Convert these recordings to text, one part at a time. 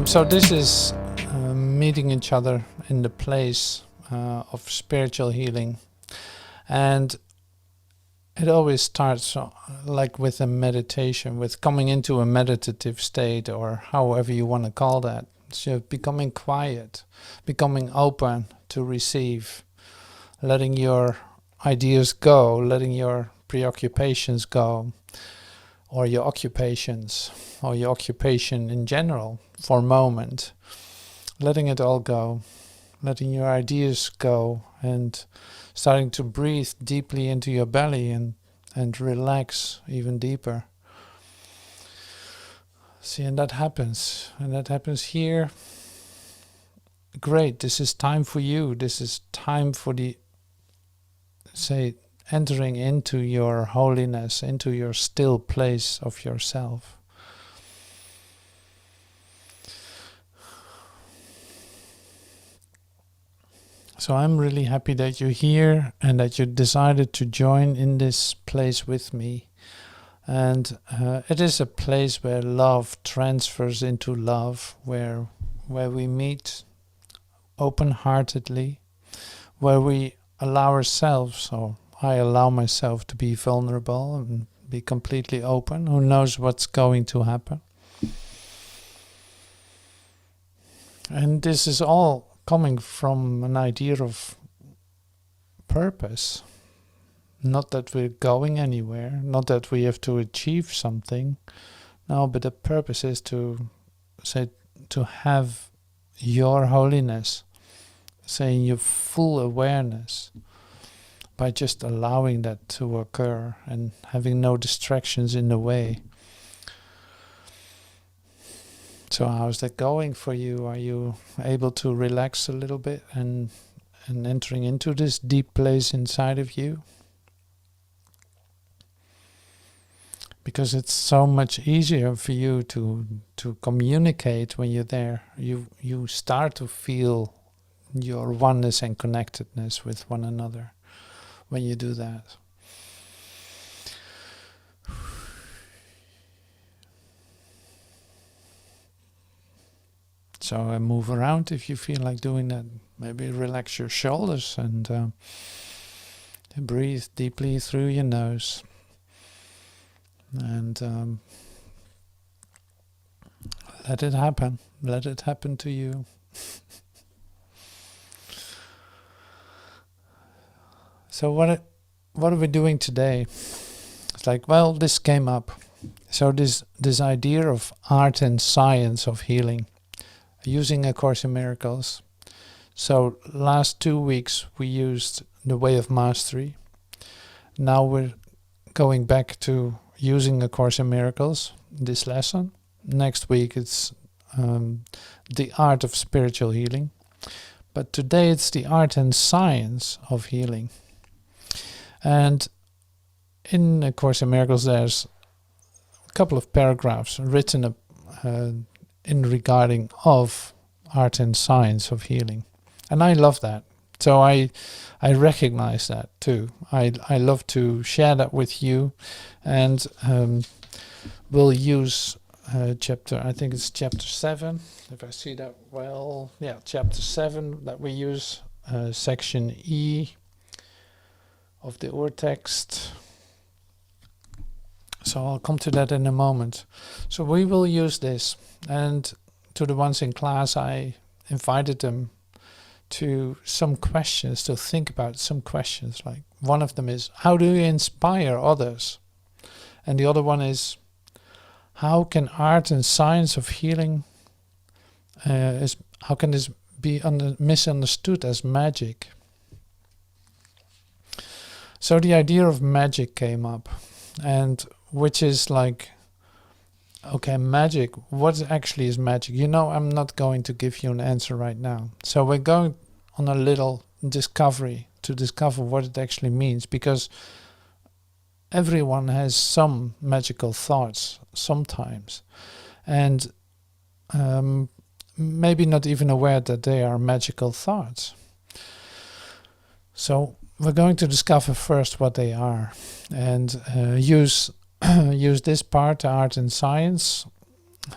So this is meeting each other in the place of spiritual healing, and it always starts like with a meditation, with coming into a meditative state, or however you want to call that. So becoming quiet, becoming open to receive, letting your ideas go, letting your preoccupations go, or your occupations, or your occupation in general for a moment, letting it all go, letting your ideas go, and starting to breathe deeply into your belly and relax even deeper. See, and that happens here. Great, this is time for you. This is time for entering into your holiness, into your still place of yourself. So I'm really happy that you're here and that you decided to join in this place with me. And it is a place where love transfers into love, where we meet open-heartedly, where we allow ourselves, or I allow myself to be vulnerable and be completely open. Who knows what's going to happen? And this is all coming from an idea of purpose. Not that we're going anywhere, not that we have to achieve something. No, but the purpose is to have your holiness, saying your full awareness, by just allowing that to occur and having no distractions in the way. So how's that going for you? Are you able to relax a little bit and entering into this deep place inside of you? Because it's so much easier for you to communicate when you're there. You start to feel your oneness and connectedness with one another when you do that. So move around if you feel like doing that. Maybe relax your shoulders and breathe deeply through your nose. And let it happen. Let it happen to you. So what are we doing today? It's like, well, this came up. So this idea of art and science of healing, using A Course in Miracles. So last 2 weeks we used the Way of Mastery. Now we're going back to using A Course in Miracles, this lesson. Next week it's the art of spiritual healing. But today it's the art and science of healing. And in A Course in Miracles there's a couple of paragraphs written in regarding of art and science of healing. And I love that. So I recognize that too. I love to share that with you, and we'll use chapter, I think it's chapter 7, if I see that well. Yeah, chapter 7 that we use, section E of the Ur-text. So I'll come to that in a moment. So we will use this, and to the ones in class I invited them to some questions, to think about some questions. Like one of them is, how do you inspire others? And the other one is, how can art and science of healing, how can this be misunderstood as magic? So the idea of magic came up, and which is like, okay, magic, what actually is magic? You know, I'm not going to give you an answer right now. So we're going on a little discovery to discover what it actually means, because everyone has some magical thoughts sometimes. And maybe not even aware that they are magical thoughts. So we're going to discover first what they are, and use this part, the art and science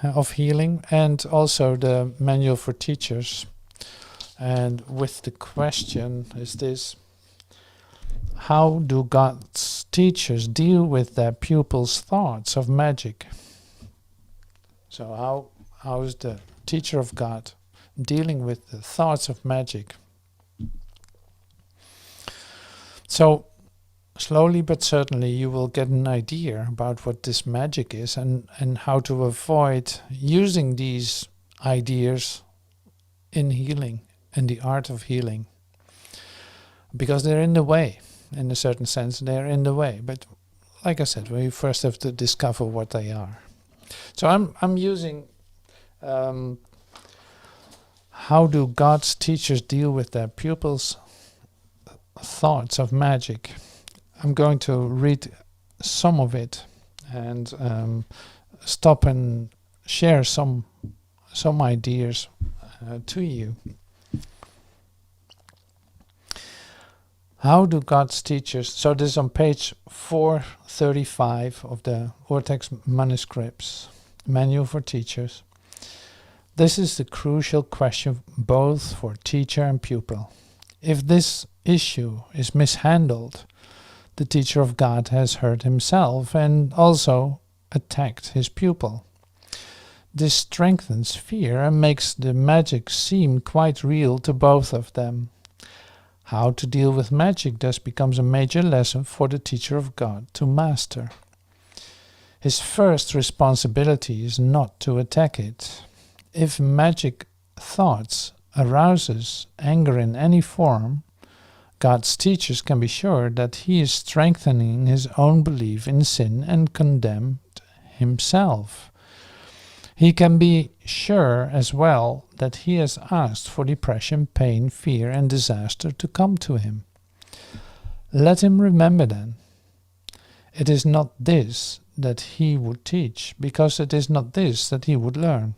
of healing, and also the manual for teachers. And with the question is this: how do God's teachers deal with their pupils' thoughts of magic? So how is the teacher of God dealing with the thoughts of magic? So slowly but certainly you will get an idea about what this magic is, and how to avoid using these ideas in healing, in the art of healing. Because they're in the way, in a certain sense, they're in the way. But like I said, we first have to discover what they are. So I'm using how do God's teachers deal with their pupils' thoughts of magic. I'm going to read some of it and stop and share some ideas to you. How do God's teachers, so this is on page 435 of the Vortex manuscripts, Manual for Teachers. This is the crucial question both for teacher and pupil. If this issue is mishandled, the teacher of God has hurt himself and also attacked his pupil. This strengthens fear and makes the magic seem quite real to both of them. How to deal with magic thus becomes a major lesson for the teacher of God to master. His first responsibility is not to attack it. If magic thoughts arouses anger in any form, God's teachers can be sure that he is strengthening his own belief in sin and condemned himself. He can be sure as well that he has asked for depression, pain, fear, and disaster to come to him. Let him remember then, it is not this that he would teach, because it is not this that he would learn.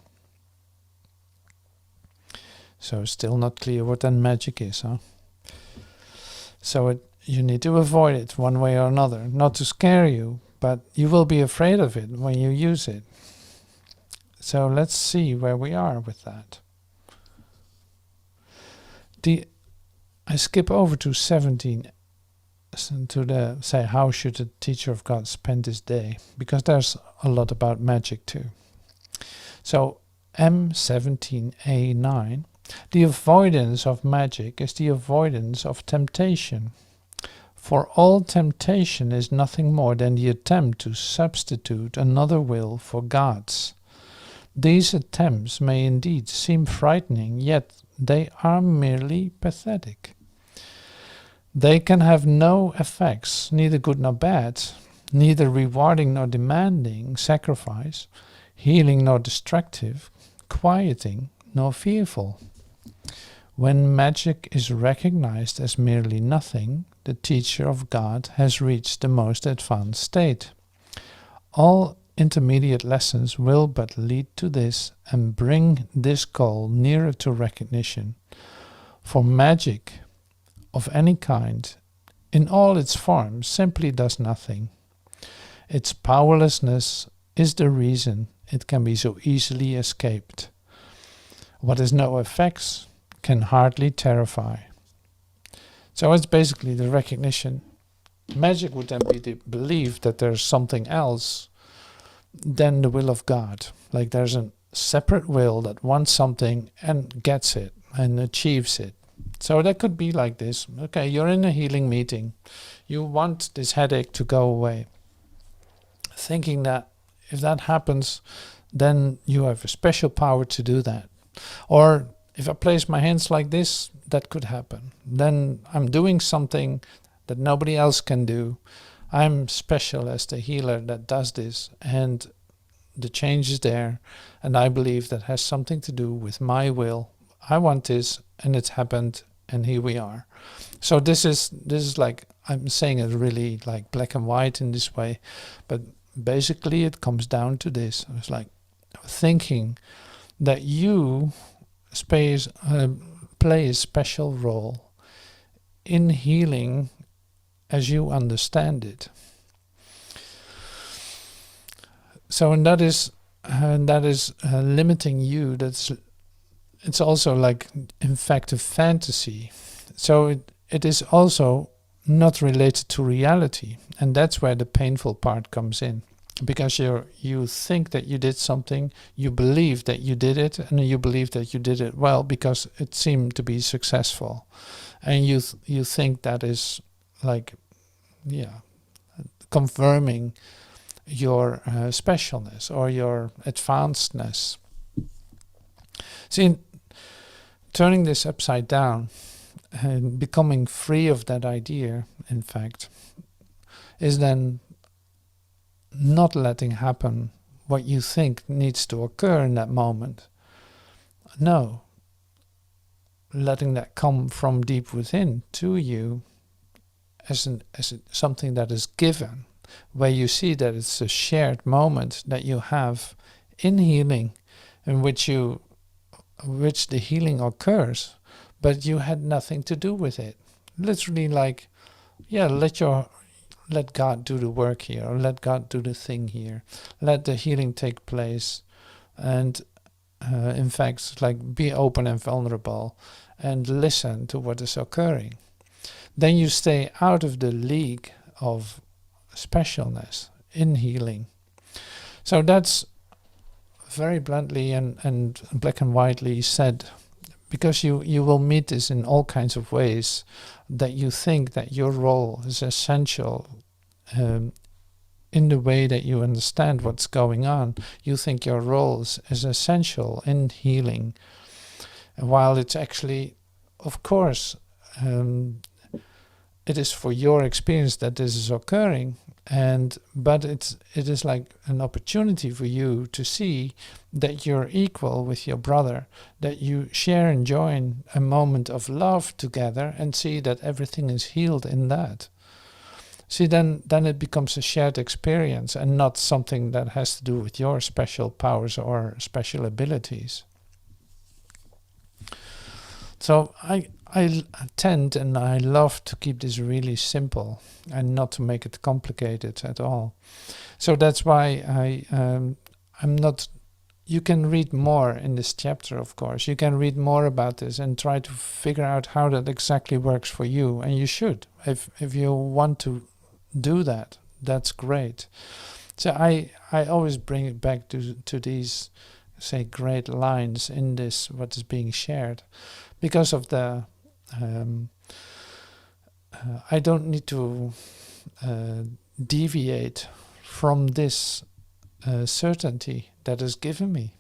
So still not clear what then magic is, huh? So you need to avoid it one way or another, not to scare you, but you will be afraid of it when you use it. So let's see where we are with that. I skip over to 17 to say how should the teacher of God spend his day, because there's a lot about magic too. So M17A9, the avoidance of magic is the avoidance of temptation. For all temptation is nothing more than the attempt to substitute another will for God's. These attempts may indeed seem frightening, yet they are merely pathetic. They can have no effects, neither good nor bad, neither rewarding nor demanding sacrifice, healing nor destructive, quieting nor fearful. When magic is recognized as merely nothing, the teacher of God has reached the most advanced state. All intermediate lessons will but lead to this and bring this goal nearer to recognition. For magic of any kind, in all its forms, simply does nothing. Its powerlessness is the reason it can be so easily escaped. What has no effects can hardly terrify. So it's basically the recognition. Magic would then be the belief that there's something else than the will of God. Like there's a separate will that wants something and gets it and achieves it. So that could be like this. Okay, you're in a healing meeting. You want this headache to go away. Thinking that if that happens, then you have a special power to do that. Or if I place my hands like this, that could happen. Then I'm doing something that nobody else can do. I'm special as the healer that does this, and the change is there, and I believe that has something to do with my will. I want this, and it's happened, and here we are. So this is like, I'm saying it really like black and white in this way, but basically it comes down to this. It's like thinking that you play a special role in healing as you understand it. So, and that is limiting you. It's also like, in fact, a fantasy. So it is also not related to reality, and that's where the painful part comes in. Because you think that you did something, you believe that you did it, and you believe that you did it well because it seemed to be successful, and you think that is like, confirming your specialness or your advancedness. See, turning this upside down and becoming free of that idea, in fact, is then not letting happen what you think needs to occur in that moment. No. Letting that come from deep within to you as something that is given, where you see that it's a shared moment that you have in healing, in which the healing occurs, but you had nothing to do with it. Literally, like, let God do the work here, or let God do the thing here. Let the healing take place, and in fact, like, be open and vulnerable, and listen to what is occurring. Then you stay out of the league of specialness in healing. So that's very bluntly and black and whitely said, because you will meet this in all kinds of ways, that you think that your role is essential in the way that you understand what's going on. You think your role is essential in healing, while it's actually, of course, it is for your experience that this is occurring, but it is like an opportunity for you to see that you're equal with your brother, that you share and join a moment of love together, and see that everything is healed in that. See, then it becomes a shared experience and not something that has to do with your special powers or special abilities. So I tend and I love to keep this really simple and not to make it complicated at all. So that's why I'm not. You can read more in this chapter, of course. You can read more about this and try to figure out how that exactly works for you. And you should, if you want to do that. That's great. So I always bring it back to these, say, great lines in this, what is being shared, because of the I don't need to deviate from this certainty that is given me.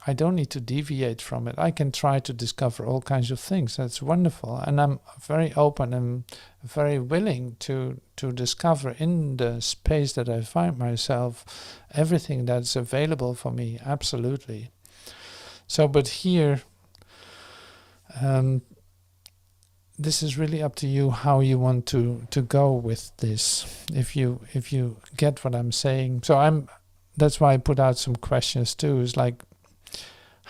I don't need to deviate from it. I can try to discover all kinds of things. That's wonderful. And I'm very open and very willing to discover in the space that I find myself everything that's available for me, absolutely. So, but here, this is really up to you how you want to go with this. If you get what I'm saying. So that's why I put out some questions too. It's like,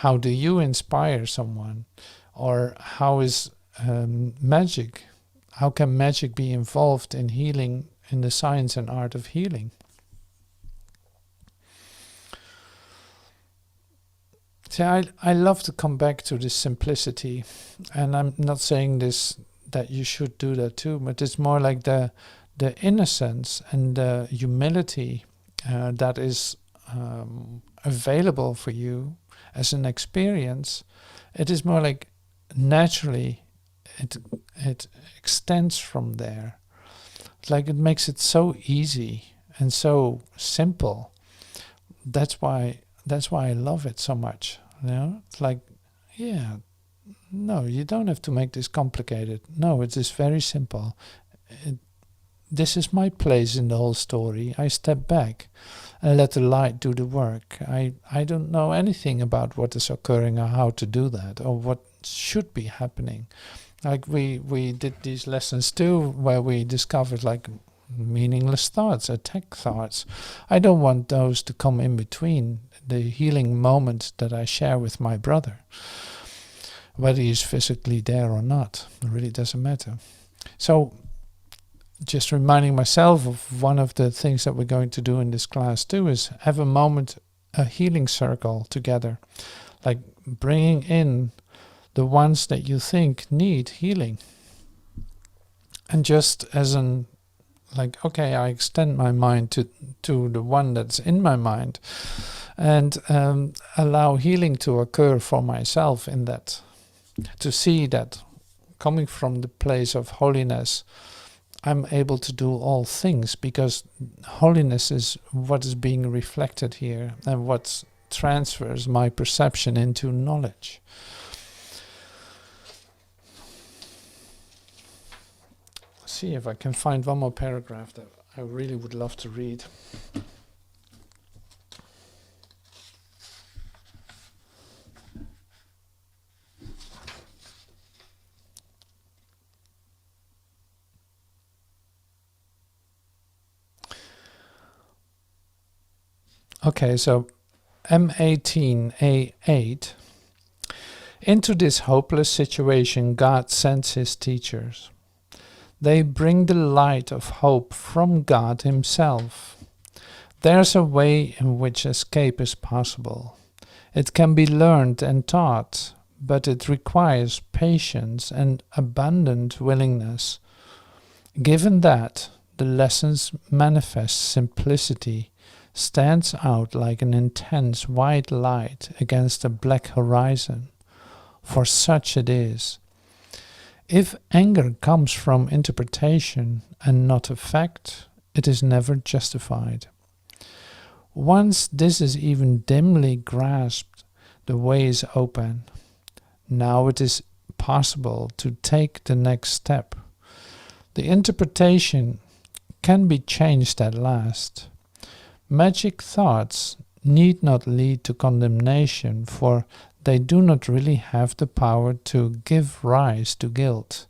how do you inspire someone? Or how is magic? How can magic be involved in healing, in the science and art of healing? See, I love to come back to this simplicity, and I'm not saying this that you should do that too, but it's more like the innocence and the humility that is available for you as an experience. It is more like naturally it extends from there. It's like it makes it so easy and so simple. That's why I love it so much. You know, it's like, no, you don't have to make this complicated. No, it is very simple. This is my place in the whole story. I step back and let the light do the work. I don't know anything about what is occurring or how to do that or what should be happening. Like we did these lessons too, where we discovered like meaningless thoughts, attack thoughts. I don't want those to come in between. the healing moment that I share with my brother. Whether he's physically there or not, it really doesn't matter. So just reminding myself of one of the things that we're going to do in this class too is have a moment, a healing circle together, like bringing in the ones that you think need healing. And just as an, like, okay, I extend my mind to the one that's in my mind and allow healing to occur for myself in that. To see that coming from the place of holiness, I'm able to do all things, because holiness is what is being reflected here and what transfers my perception into knowledge. Let's see if I can find one more paragraph that I really would love to read. Okay, so M18A8. Into this hopeless situation, God sends his teachers. They bring the light of hope from God himself. There's a way in which escape is possible. It can be learned and taught, but it requires patience and abundant willingness. Given that, the lessons manifest simplicity, stands out like an intense white light against a black horizon, for such it is. If anger comes from interpretation and not a fact, it is never justified. Once this is even dimly grasped, the way is open. Now it is possible to take the next step. The interpretation can be changed at last. Magic thoughts need not lead to condemnation, for they do not really have the power to give rise to guilt,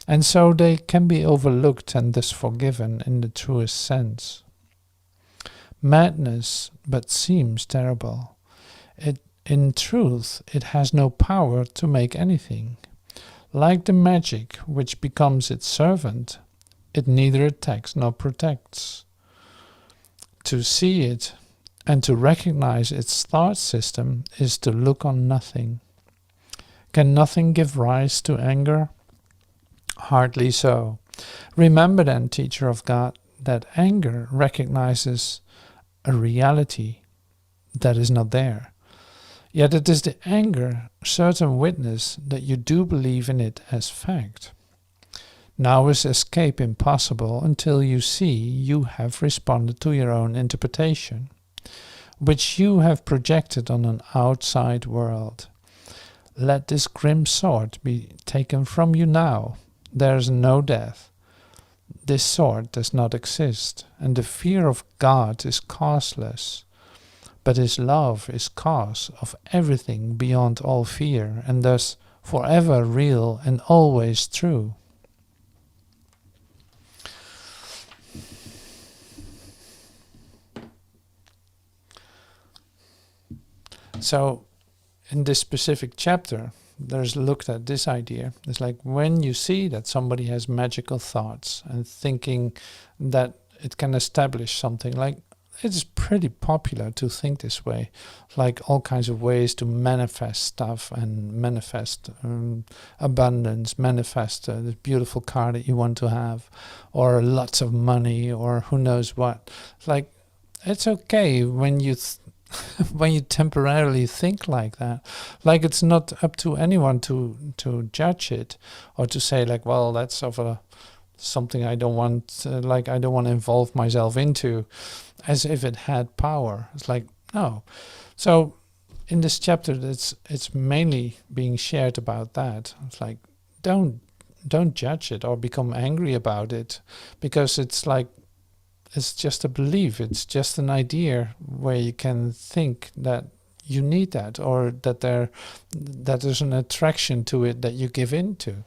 and so they can be overlooked and thus forgiven in the truest sense. Madness but seems terrible. In truth, it has no power to make anything. Like the magic which becomes its servant, it neither attacks nor protects. To see it and to recognize its thought system is to look on nothing. Can nothing give rise to anger? Hardly so. Remember then, teacher of God, that anger recognizes a reality that is not there. Yet it is the anger certain witness that you do believe in it as fact. Now is escape impossible until you see you have responded to your own interpretation, which you have projected on an outside world. Let this grim sword be taken from you now. There is no death. This sword does not exist, and the fear of God is causeless. But his love is cause of everything beyond all fear, and thus forever real and always true. So, in this specific chapter, there's looked at this idea. It's like when you see that somebody has magical thoughts and thinking that it can establish something, like it's pretty popular to think this way, like all kinds of ways to manifest stuff and manifest abundance, manifest this beautiful car that you want to have, or lots of money, or who knows what. Like, it's okay when you when you temporarily think like that. Like, it's not up to anyone to judge it or to say like, well, that's something I don't want, I don't want to involve myself into, as if it had power. It's like, no. So in this chapter, it's mainly being shared about that. It's like, don't judge it or become angry about it, because it's like, it's just a belief. It's just an idea where you can think that you need that, or that there's an attraction to it that you give into.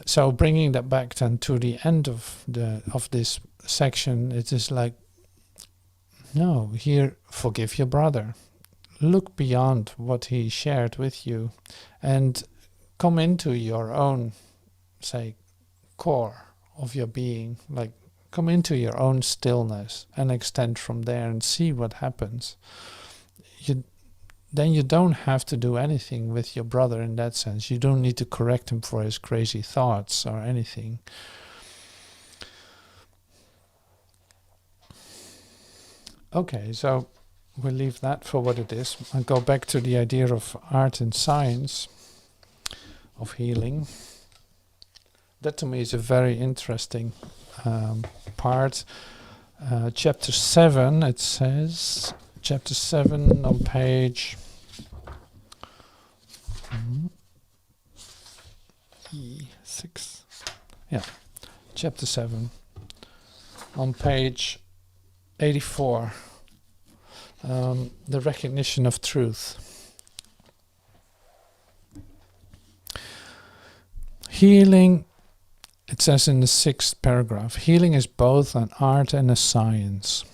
So bringing that back then to the end of this section, it is like, No, here, forgive your brother. Look beyond what he shared with you and come into your own, say, core of your being. Like, come into your own stillness and extend from there and see what happens. Then you don't have to do anything with your brother in that sense. You don't need to correct him for his crazy thoughts or anything. Okay, so we'll leave that for what it is. I'll go back to the idea of art and science, of healing. That to me is a very interesting part. Chapter 7, it says, chapter 7 on page E6. Yeah, chapter 7 on page 84. The recognition of truth. Healing, it says in the 6th paragraph, healing is both an art and a science,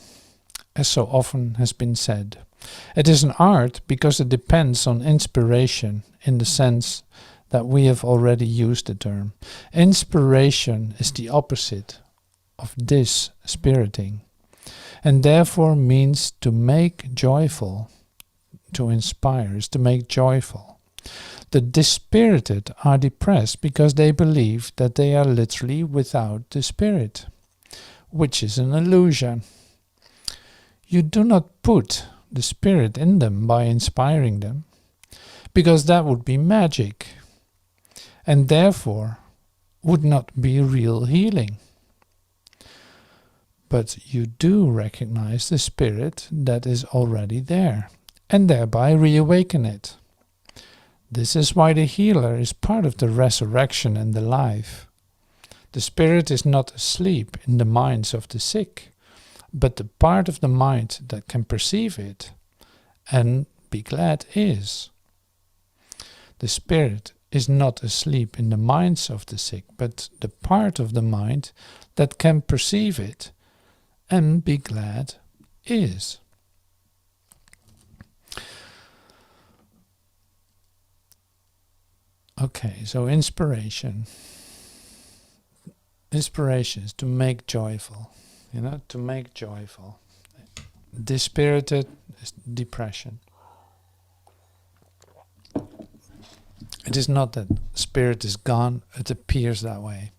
as so often has been said. It is an art because it depends on inspiration in the sense that we have already used the term. Inspiration is the opposite of dispiriting, and therefore means to make joyful. To inspire is to make joyful. The dispirited are depressed because they believe that they are literally without the spirit, which is an illusion. You do not put the spirit in them by inspiring them, because that would be magic, and therefore would not be real healing. But you do recognize the spirit that is already there, and thereby reawaken it. This is why the healer is part of the resurrection and the life. The spirit is not asleep in the minds of the sick, but the part of the mind that can perceive it and be glad is. The spirit is not asleep in the minds of the sick, but the part of the mind that can perceive it and be glad is. Okay, so inspiration. Inspiration is to make joyful, to make joyful. Dispirited is depression. It is not that spirit is gone, it appears that way.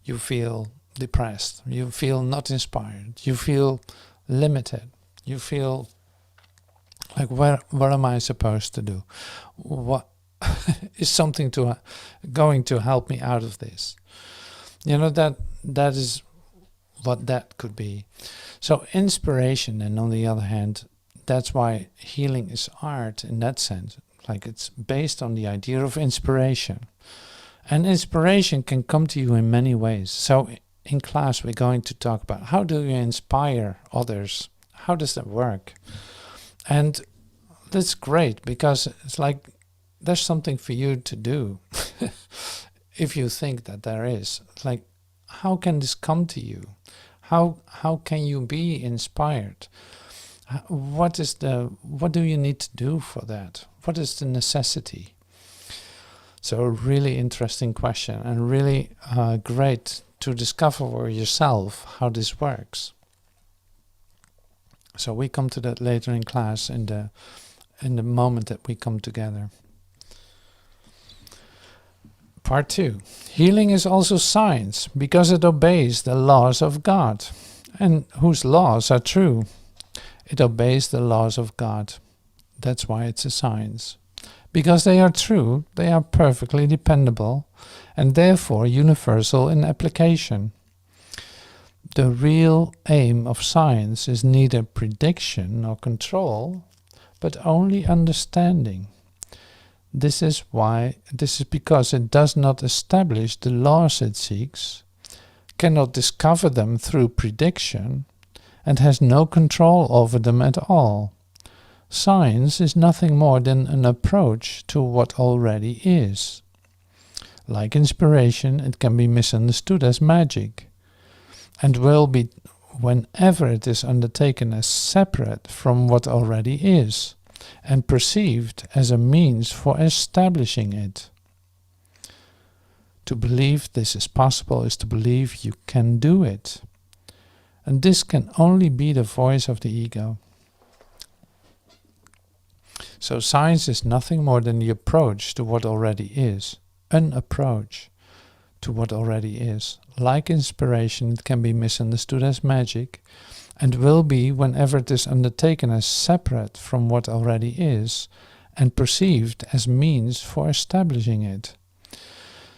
You feel depressed, you feel not inspired, you feel limited, you feel like, what am I supposed to do? What is something going to help me out of this? That is what that could be. So inspiration, and on the other hand, that's why healing is art in that sense. Like, it's based on the idea of inspiration. And inspiration can come to you in many ways. So in class we're going to talk about how do you inspire others? How does that work? And that's great, because it's like there's something for you to do. If you think that there is, like, how can this come to you? How can you be inspired? What do you need to do for that? What is the necessity? So a really interesting question, and really great to discover for yourself how this works. So we come to that later in class, in the moment that we come together. Part 2. Healing is also science, because it obeys the laws of God, and whose laws are true. It obeys the laws of God. That's why it's a science. Because they are true, they are perfectly dependable, and therefore universal in application. The real aim of science is neither prediction nor control, but only understanding. This is because it does not establish the laws it seeks, cannot discover them through prediction, and has no control over them at all. Science is nothing more than an approach to what already is. Like inspiration, it can be misunderstood as magic, and will whenever it is undertaken as separate from what already is, and perceived as a means for establishing it. To believe this is possible is to believe you can do it. And this can only be the voice of the ego. So science is nothing more than the approach to what already is. An approach to what already is. Like inspiration, it can be misunderstood as magic, and will be whenever it is undertaken as separate from what already is, and perceived as means for establishing it.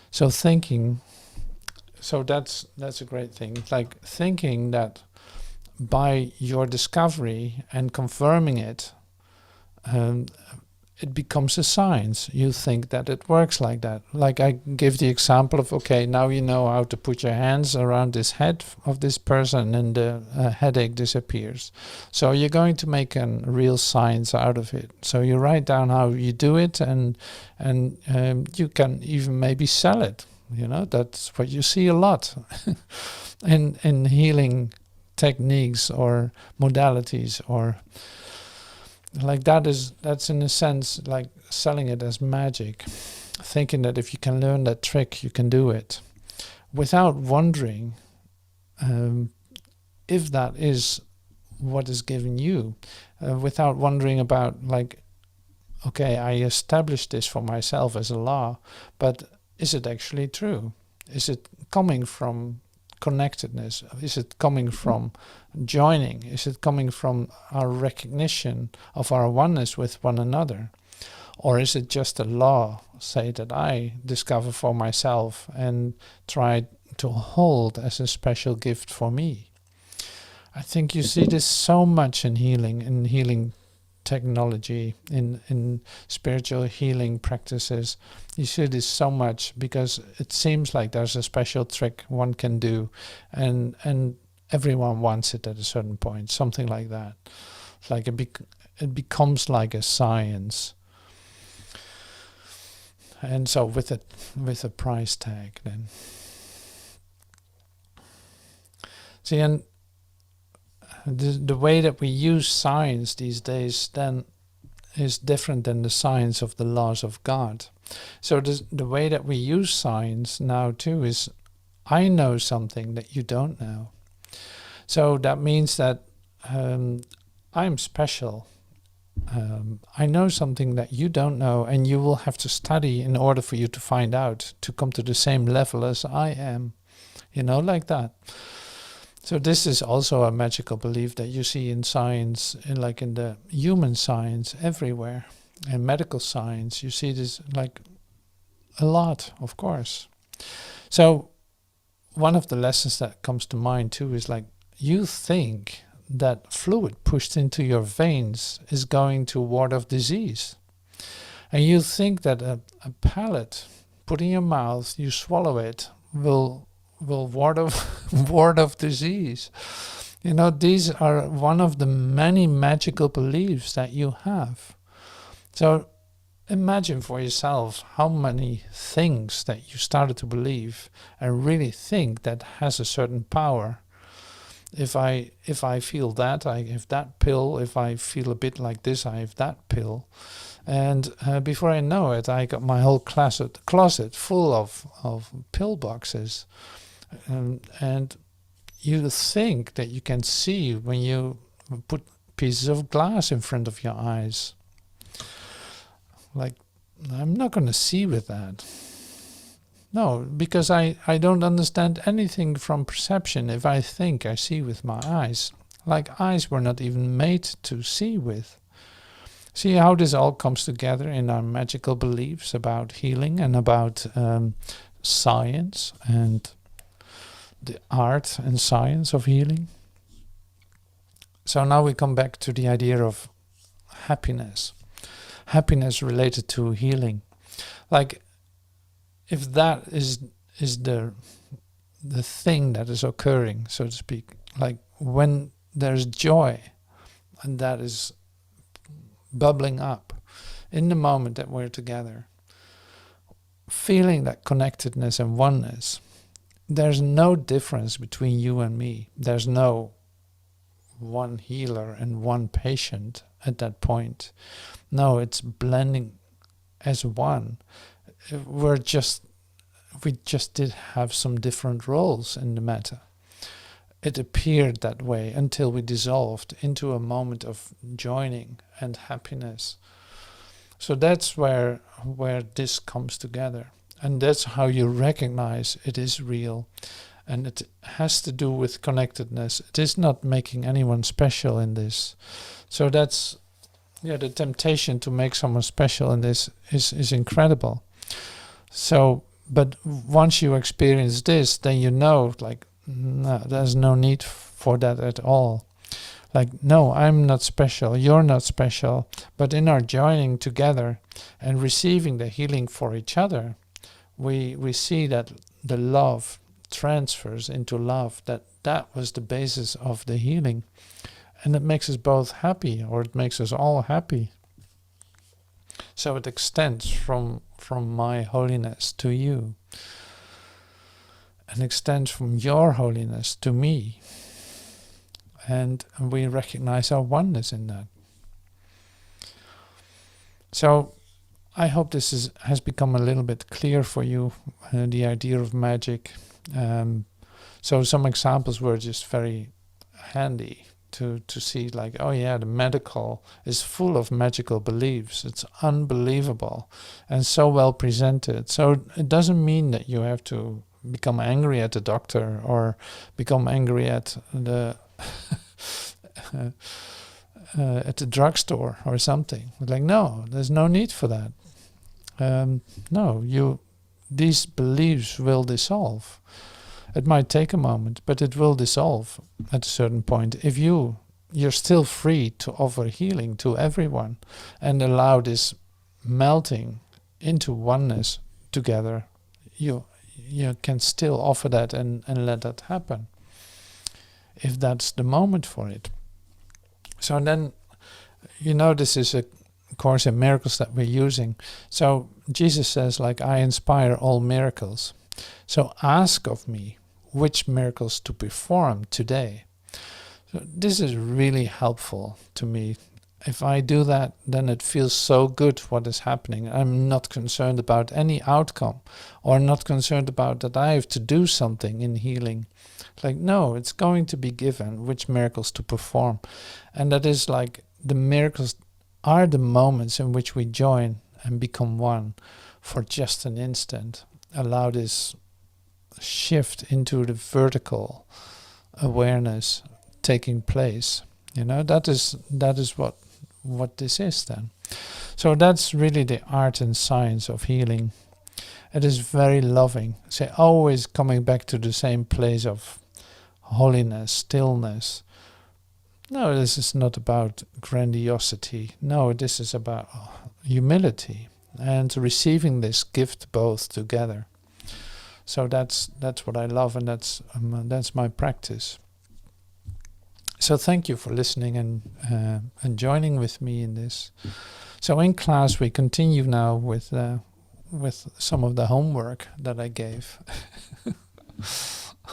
So thinking, so that's a great thing. It's like thinking that by your discovery and confirming it, it becomes a science. You think that it works like that. Like I give the example of, okay, now you know how to put your hands around this head of this person and the headache disappears. So you're going to make a real science out of it. So you write down how you do it, and you can even maybe sell it. You know, that's what you see a lot in healing techniques or modalities, or like that's in a sense like selling it as magic, thinking that if you can learn that trick you can do it, without wondering if that is what is given you, without wondering about like, okay, I established this for myself as a law, but is it actually true? Is it coming from connectedness? Is it coming from joining? Is it coming from our recognition of our oneness with one another? Or is it just a law, say, that I discover for myself and try to hold as a special gift for me? I think you see this so much in healing technology, in spiritual healing practices. You see this so much because it seems like there's a special trick one can do, and everyone wants it at a certain point, something like that. It's like it becomes like a science, and so with a price tag then. See, and the way that we use science these days then is different than the science of the laws of God. So the way that we use science now too is, I know something that you don't know. So that means that I'm special. I know something that you don't know, and you will have to study in order for you to find out, to come to the same level as I am. You know, like that. So this is also a magical belief that you see in science, like in the human science everywhere. And medical science, you see this like a lot, of course. So one of the lessons that comes to mind too is like, you think that fluid pushed into your veins is going to ward off disease. And you think that a pellet put in your mouth, you swallow it, will ward off disease. You know, these are one of the many magical beliefs that you have. So imagine for yourself how many things that you started to believe and really think that has a certain power. If I feel that, I have that pill. If I feel a bit like this, I have that pill. And before I know it, I got my whole closet full of pill boxes. And you think that you can see when you put pieces of glass in front of your eyes. Like, I'm not going to see with that. No, because I don't understand anything from perception if I think I see with my eyes. Like, eyes were not even made to see with. See how this all comes together in our magical beliefs about healing and about science and the art and science of healing. So now we come back to the idea of happiness. Happiness related to healing. Like, if that is the thing that is occurring, so to speak, like when there's joy and that is bubbling up in the moment that we're together, feeling that connectedness and oneness, there's no difference between you and me. There's no one healer and one patient at that point. No, it's blending as one. We just did have some different roles in the matter. It appeared that way until we dissolved into a moment of joining and happiness. So that's where this comes together. And that's how you recognize it is real. And it has to do with connectedness. It is not making anyone special in this. So that's, the temptation to make someone special in this is incredible. So, but once you experience this, then you know, like, no, there's no need for that at all. Like, no, I'm not special, you're not special. But in our joining together and receiving the healing for each other, we see that the love transfers into love, that was the basis of the healing. And it makes us both happy, or it makes us all happy. So it extends from my holiness to you, and extends from your holiness to me. And we recognize our oneness in that. So I hope this has become a little bit clear for you, the idea of magic. So some examples were just very handy to see, like, oh yeah, the medical is full of magical beliefs. It's unbelievable and so well presented. So it doesn't mean that you have to become angry at the doctor or become angry at the at the drugstore or something. Like, no, there's no need for that. These beliefs will dissolve. It might take a moment, but it will dissolve at a certain point. If you're still free to offer healing to everyone and allow this melting into oneness together, you can still offer that and let that happen, if that's the moment for it. So then, this is a Course in Miracles that we're using. So Jesus says, like, I inspire all miracles. So ask of me which miracles to perform today. So this is really helpful to me. If I do that, then it feels so good what is happening. I'm not concerned about any outcome, or not concerned about that I have to do something in healing. Like, no, it's going to be given which miracles to perform. And that is like, the miracles are the moments in which we join and become one for just an instant. Allow this shift into the vertical awareness taking place. That is what this is then. So that's really the art and science of healing. It is very loving. So always coming back to the same place of holiness, stillness. No, this is not about grandiosity. No, this is about humility and receiving this gift both together. So that's what I love, and that's my practice. So thank you for listening and joining with me in this. So in class we continue now with some of the homework that I gave.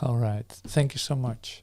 All right. Thank you so much.